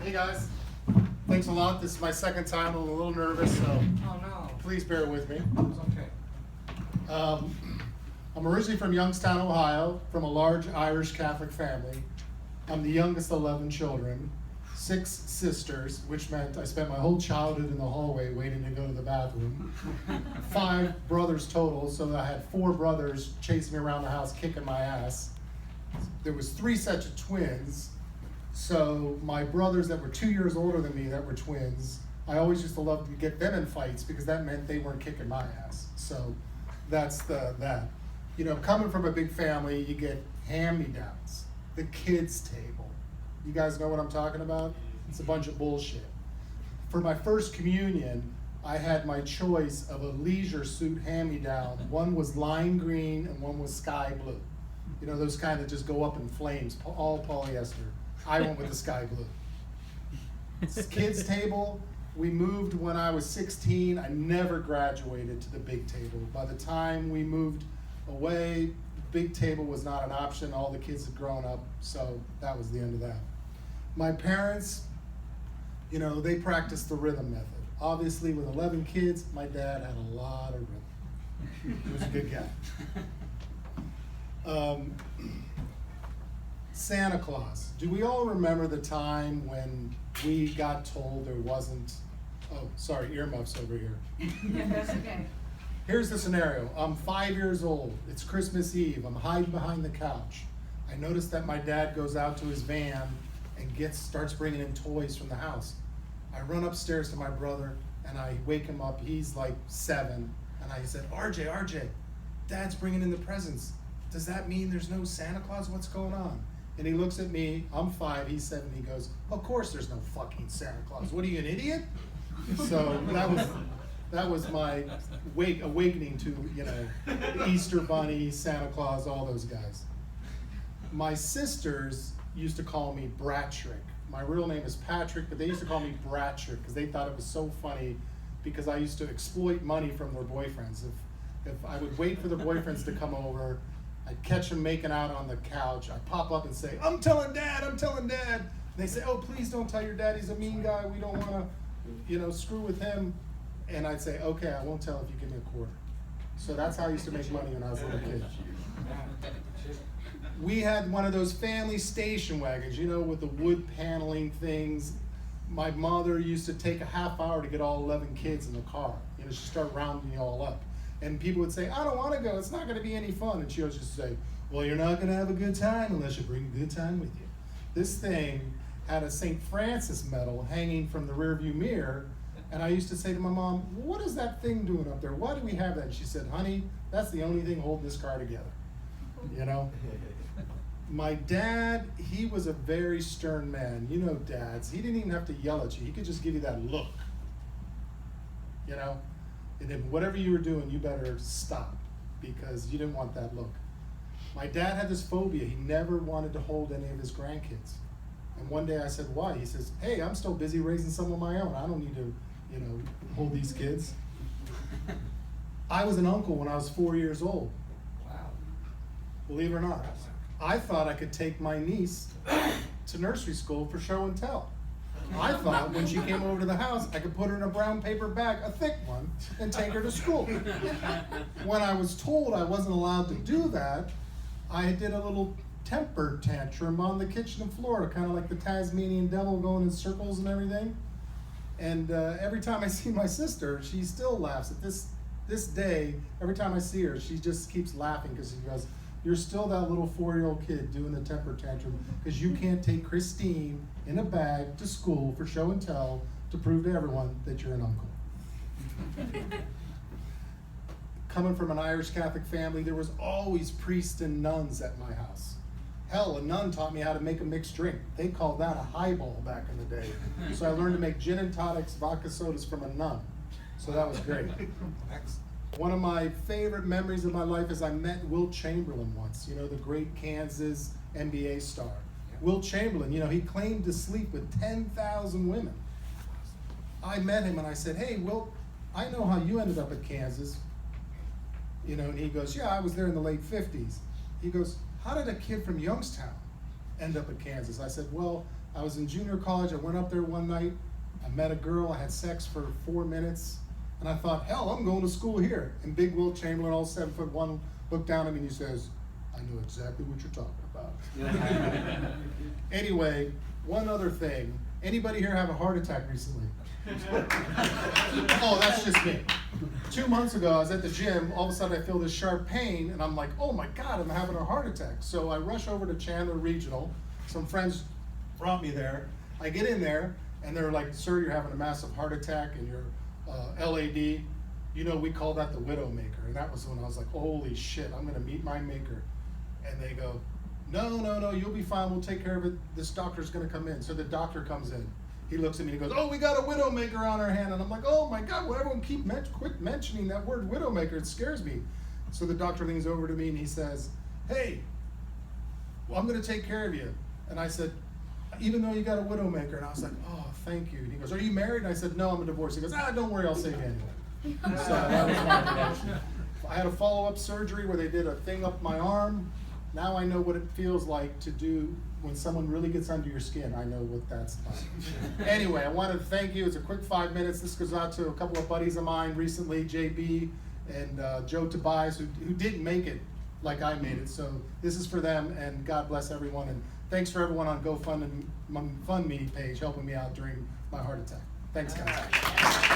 Hey guys, thanks a lot. This is my second time. I'm a little nervous, so Oh no. please bear with me. It's okay. I'm originally from Youngstown, Ohio, from a large Irish Catholic family. I'm the youngest of 11 children, 6 sisters, which meant I spent my whole childhood in the hallway waiting to go to the bathroom. 5 brothers total, so I had 4 brothers chasing me around the house kicking my ass. There was 3 sets of twins. So my brothers that were 2 years older than me that were twins, I always used to love to get them in fights because that meant they weren't kicking my ass. So that's that. You know, coming from a big family, you get hand-me-downs, the kids' table. You guys know what I'm talking about? It's a bunch of bullshit. For my first communion, I had my choice of a leisure suit hand-me-down. One was lime green and one was sky blue. You know, those kind that just go up in flames, all polyester. I went with the sky blue. Kids table, we moved when I was 16. I never graduated to the big table. By the time we moved away, the big table was not an option. All the kids had grown up, so that was the end of that. My parents, you know, they practiced the rhythm method. Obviously, with 11 kids, my dad had a lot of rhythm. He was a good guy. Santa Claus. Do we all remember the time when we got told there wasn't, oh, sorry, earmuffs over here. That's okay. Here's the scenario. I'm 5 years old. It's Christmas Eve. I'm hiding behind the couch. I notice that my dad goes out to his van and starts bringing in toys from the house. I run upstairs to my brother and I wake him up. He's like 7. And I said, RJ, Dad's bringing in the presents. Does that mean there's no Santa Claus? What's going on? And he looks at me, I'm 5, he's 7, he goes, of course there's no fucking Santa Claus. What are you, an idiot? So that was my awakening to, you know, the Easter Bunny, Santa Claus, all those guys. My sisters used to call me Bratrick. My real name is Patrick, but they used to call me Bratrick because they thought it was so funny because I used to exploit money from their boyfriends. If I would wait for the boyfriends to come over, I'd catch them making out on the couch. I'd pop up and say, I'm telling Dad. And they say, oh, please don't tell your dad. He's a mean guy. We don't want to, you know, screw with him. And I'd say, okay, I won't tell if you give me a quarter. So that's how I used to make money when I was a little kid. We had one of those family station wagons, you know, with the wood paneling things. My mother used to take a half hour to get all 11 kids in the car. You know, she'd start rounding you all up. And people would say, I don't want to go, it's not going to be any fun. And she would just say, well, you're not going to have a good time unless you bring a good time with you. This thing had a St. Francis medal hanging from the rearview mirror. And I used to say to my mom, what is that thing doing up there? Why do we have that? And she said, honey, that's the only thing holding this car together. You know? My dad, he was a very stern man. You know dads, he didn't even have to yell at you. He could just give you that look. You know? And then whatever you were doing, you better stop because you didn't want that look. My dad had this phobia. He never wanted to hold any of his grandkids. And one day I said, why? He says, hey, I'm still busy raising some of my own. I don't need to, you know, hold these kids. I was an uncle when I was 4 years old. Wow. Believe it or not. I thought I could take my niece to nursery school for show and tell. I thought when she came over to the house, I could put her in a brown paper bag, a thick one, and take her to school. When I was told I wasn't allowed to do that, I did a little temper tantrum on the kitchen floor, kind of like the Tasmanian devil going in circles and everything. And every time I see my sister, she still laughs. At this day, every time I see her, she just keeps laughing because she goes, you're still that little 4-year-old kid doing the temper tantrum because you can't take Christine in a bag to school for show and tell to prove to everyone that you're an uncle. Coming from an Irish Catholic family, there was always priests and nuns at my house. Hell, a nun taught me how to make a mixed drink. They called that a highball back in the day. So I learned to make gin and tonics, vodka sodas from a nun. So that was great. One of my favorite memories of my life is I met Wilt Chamberlain once, you know, the great Kansas NBA star. Wilt Chamberlain, you know, he claimed to sleep with 10,000 women. I met him and I said, hey, Wilt, I know how you ended up at Kansas. You know, and he goes, yeah, I was there in the late 50s. He goes, how did a kid from Youngstown end up at Kansas? I said, well, I was in junior college. I went up there one night. I met a girl. I had sex for 4 minutes. And I thought, hell, I'm going to school here. And Big Will Chandler, all 7'1", looked down at me and he says, I know exactly what you're talking about. Anyway, one other thing. Anybody here have a heart attack recently? Oh, that's just me. 2 months ago, I was at the gym. All of a sudden, I feel this sharp pain, and I'm like, oh my God, I'm having a heart attack. So I rush over to Chandler Regional. Some friends brought me there. I get in there, and they're like, sir, you're having a massive heart attack, and your LAD. You know, we call that the Widowmaker. And that was when I was like, holy shit, I'm going to meet my maker. And they go, no, you'll be fine. We'll take care of it. This doctor's going to come in. So the doctor comes in. He looks at me and he goes, oh, we got a Widowmaker on our hand. And I'm like, oh my God, well, everyone quit mentioning that word Widowmaker. It scares me. So the doctor leans over to me and he says, hey, well, I'm going to take care of you. And I said, even though you got a Widowmaker. And I was like, oh, thank you. And he goes, are you married? And I said, no, I'm divorced. He goes, don't worry, I'll save you anyway. So that was my introduction. I had a follow-up surgery where they did a thing up my arm. Now I know what it feels like to do when someone really gets under your skin. I know what that's like. Anyway, I wanted to thank you. It's a quick 5 minutes. This goes out to a couple of buddies of mine recently, JB and Joe Tobias, who didn't make it like I made it. So this is for them, and God bless everyone. And thanks for everyone on GoFundMe page helping me out during my heart attack. Thanks, guys.